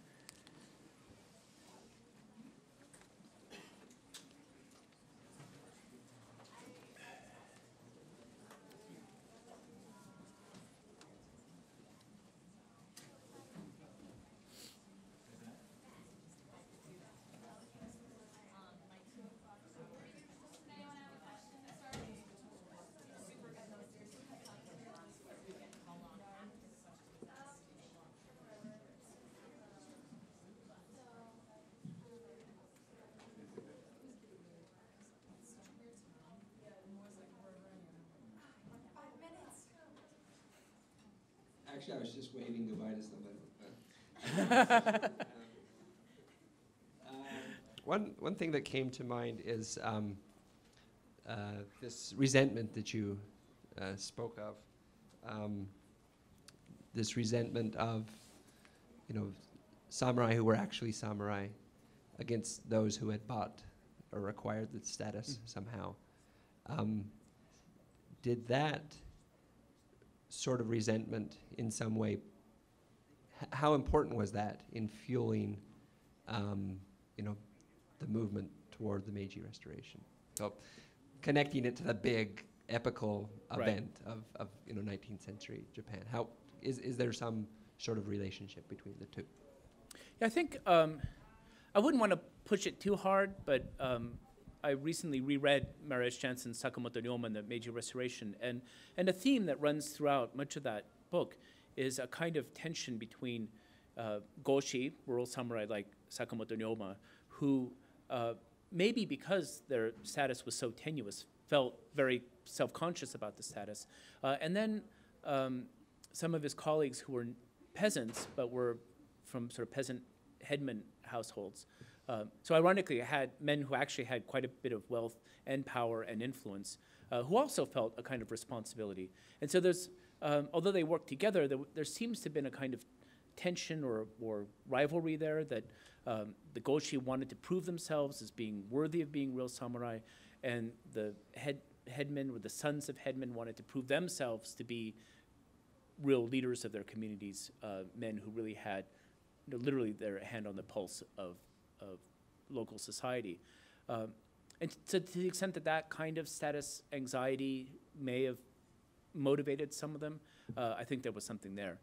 Actually, I was just waving goodbye to somebody. One thing that came to mind is this resentment that you spoke of. This resentment of, samurai who were actually samurai against those who had bought or acquired the status somehow. Did that sort of resentment in some way, how important was that in fueling, the movement toward the Meiji Restoration? So connecting it to the big epical event of 19th century Japan. How is there some sort of relationship between the two? Yeah, I think I wouldn't want to push it too hard, but I recently reread Marius Janssen's Sakamoto Goma and the Meiji Restoration, and a theme that runs throughout much of that book is a kind of tension between goshi, rural samurai like Sakamoto Goma, who maybe because their status was so tenuous, felt very self-conscious about the status, and then some of his colleagues who were peasants but were from sort of peasant headman households. So ironically, I had men who actually had quite a bit of wealth and power and influence, who also felt a kind of responsibility. And so there's, although they worked together, there seems to have been a kind of tension or rivalry there, that the goshi wanted to prove themselves as being worthy of being real samurai, and the headmen or the sons of headmen wanted to prove themselves to be real leaders of their communities, men who really had literally their hand on the pulse of local society. And so to the extent that that kind of status anxiety may have motivated some of them, I think there was something there.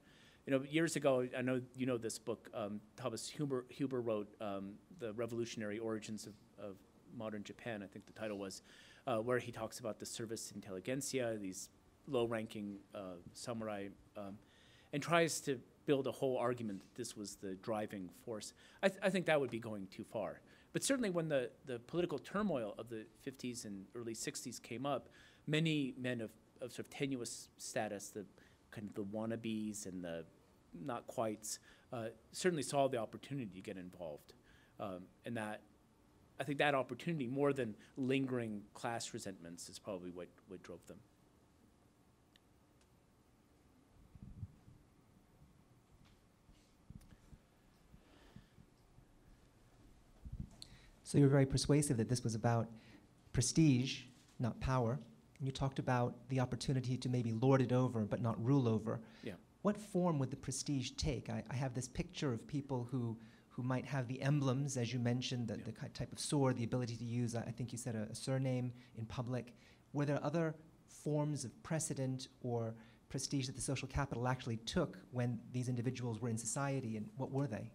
Years ago, I know you know this book, Thomas Huber wrote The Revolutionary Origins of Modern Japan, I think the title was, where he talks about the service intelligentsia, these low-ranking samurai, and tries to build a whole argument that this was the driving force. I think that would be going too far. But certainly when the political turmoil of the 50s and early 60s came up, many men of sort of tenuous status, the kind of the wannabes and the not quites, certainly saw the opportunity to get involved. And that, I think that opportunity, more than lingering class resentments, is probably what drove them. So you were very persuasive that this was about prestige, not power. And you talked about the opportunity to maybe lord it over, but not rule over. Yeah. What form would the prestige take? I have this picture of people who who might have the emblems, as you mentioned, the type of sword, the ability to use, I think you said, a surname in public. Were there other forms of precedent or prestige that the social capital actually took when these individuals were in society, and what were they?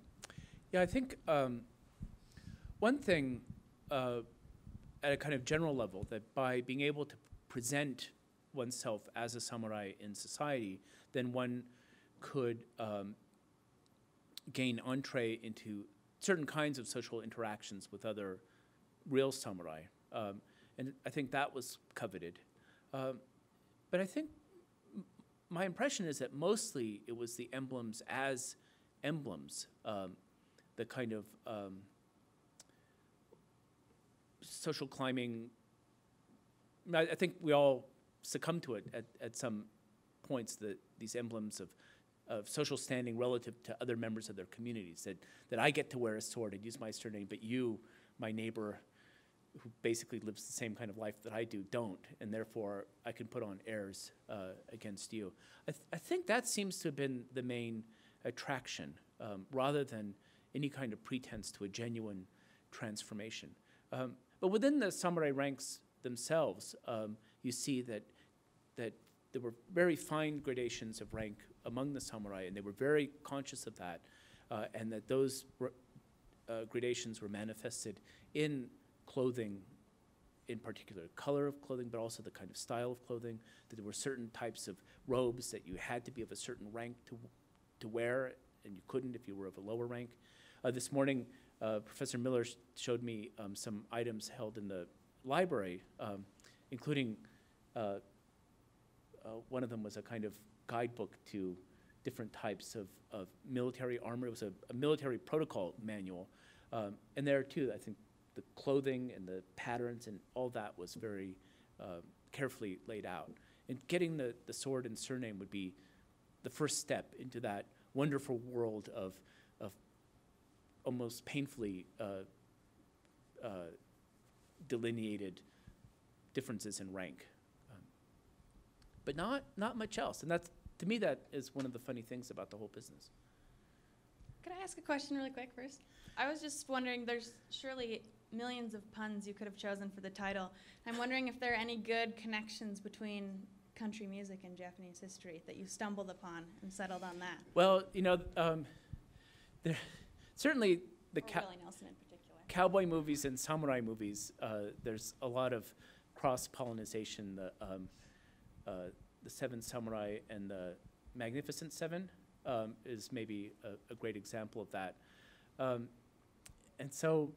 Yeah, I think one thing at a kind of general level, that by being able to present oneself as a samurai in society, then one could gain entree into certain kinds of social interactions with other real samurai. And I think that was coveted. But I think my impression is that mostly it was the emblems as emblems, the kind of social climbing. I think we all succumb to it at some points, these emblems of social standing relative to other members of their communities, that I get to wear a sword and use my surname, but you, my neighbor, who basically lives the same kind of life that I do, don't, and therefore I can put on airs against you. I think that seems to have been the main attraction, rather than any kind of pretense to a genuine transformation. But within the samurai ranks themselves, you see that there were very fine gradations of rank among the samurai, and they were very conscious of that, and that those gradations were manifested in clothing, in particular color of clothing, but also the kind of style of clothing, that there were certain types of robes that you had to be of a certain rank to wear, and you couldn't if you were of a lower rank. This morning, Professor Miller showed me some items held in the library, including one of them was a kind of guidebook to different types of military armor. It was a military protocol manual. And there too, I think the clothing and the patterns and all that was very carefully laid out. And getting the sword and surname would be the first step into that wonderful world of almost painfully delineated differences in rank. But not much else. And that's, to me, that is one of the funny things about the whole business. Could I ask a question really quick first? I was just wondering, there's surely millions of puns you could have chosen for the title. I'm wondering if there are any good connections between country music and Japanese history that you stumbled upon and settled on that. Well, you know, there, certainly the Willie Nelson in particular. cowboy movies and samurai movies, there's a lot of cross-pollination. The Seven Samurai and the Magnificent Seven is maybe a great example of that. And so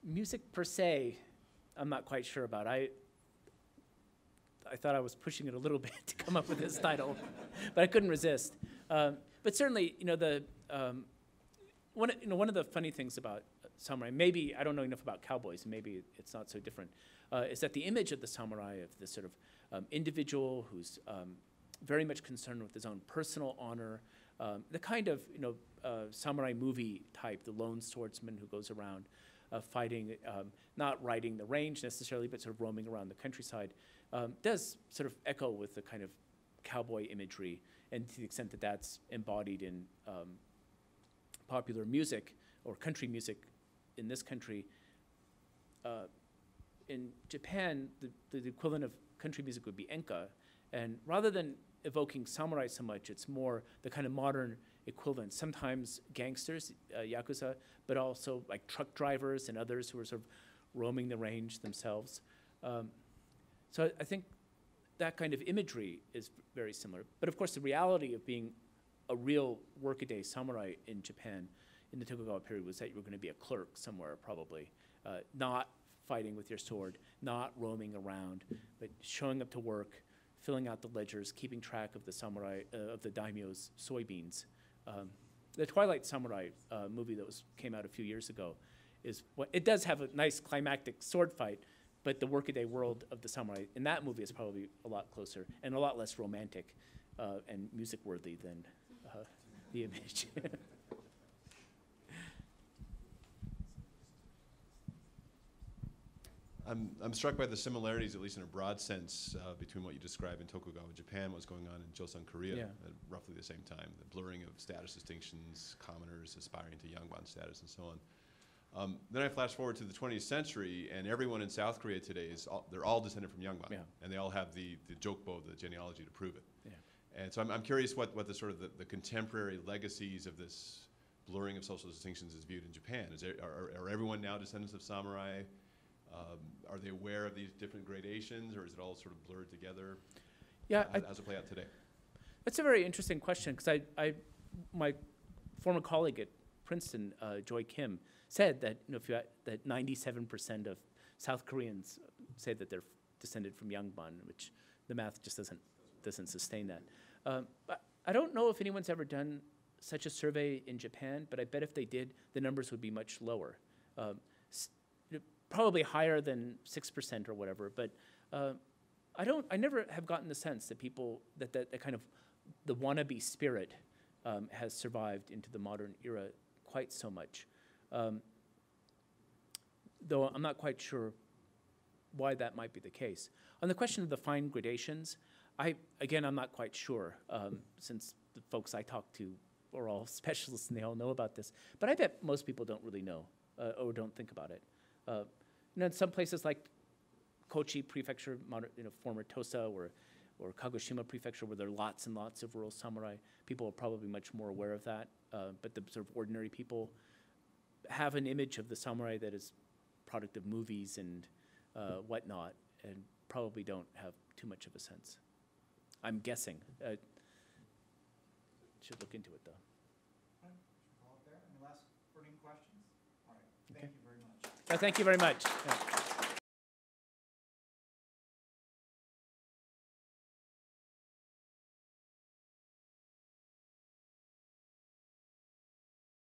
music per se, I'm not quite sure about. I thought I was pushing it a little bit to come up with this title, but I couldn't resist. But certainly, you know, one of the funny things about samurai, maybe I don't know enough about cowboys, maybe it's not so different, is that the image of the samurai, of this sort of individual who's very much concerned with his own personal honor, the kind of, you know, samurai movie type, the lone swordsman who goes around fighting, not riding the range necessarily, but sort of roaming around the countryside, does sort of echo with the kind of cowboy imagery, and to the extent that that's embodied in popular music or country music in this country. In Japan, the equivalent of country music would be enka, and rather than evoking samurai so much, it's more the kind of modern equivalent. Sometimes gangsters, yakuza, but also like truck drivers and others who are sort of roaming the range themselves. So I think that kind of imagery is very similar. But of course, the reality of being a real workaday samurai in Japan in the Tokugawa period was that you were going to be a clerk somewhere, probably, not fighting with your sword, not roaming around, but showing up to work, filling out the ledgers, keeping track of the samurai, of the daimyo's soybeans. The Twilight Samurai movie that came out a few years ago it does have a nice climactic sword fight, but the workaday world of the samurai in that movie is probably a lot closer and a lot less romantic and music-worthy than the image. I'm struck by the similarities, at least in a broad sense, between what you describe in Tokugawa Japan, what's going on in Joseon Korea Yeah. at roughly the same time. The blurring of status distinctions, commoners aspiring to Yangban status, and so on. Then I flash forward to the 20th century, and everyone in South Korea today they're all descended from Yangban, Yeah. and they all have the jokbo, the genealogy to prove it. Yeah. And so I'm curious what the sort of the contemporary legacies of this blurring of social distinctions is viewed in Japan. Are everyone now descendants of samurai? Are they aware of these different gradations, or is it all sort of blurred together? Yeah, How does it play out today? that's a very interesting question, because my former colleague at Princeton, Joy Kim, said that that 97% of South Koreans say that they're descended from Yangban, which the math just doesn't sustain that. I don't know if anyone's ever done such a survey in Japan, but I bet if they did, the numbers would be much lower. Probably higher than 6% or whatever, but I never have gotten the sense that people, that kind of the wannabe spirit has survived into the modern era quite so much. Though I'm not quite sure why that might be the case. On the question of the fine gradations, I'm not quite sure, since the folks I talk to are all specialists and they all know about this. But I bet most people don't really know or don't think about it. In some places like Kochi Prefecture, former Tosa, or Kagoshima Prefecture, where there are lots and lots of rural samurai, people are probably much more aware of that. But the sort of ordinary people have an image of the samurai that is product of movies and whatnot, and probably don't have too much of a sense. I'm guessing. Should look into it, though. All right, should we call it there? Any last burning questions? All right, Okay. thank you very much. Thank you very much. Yeah.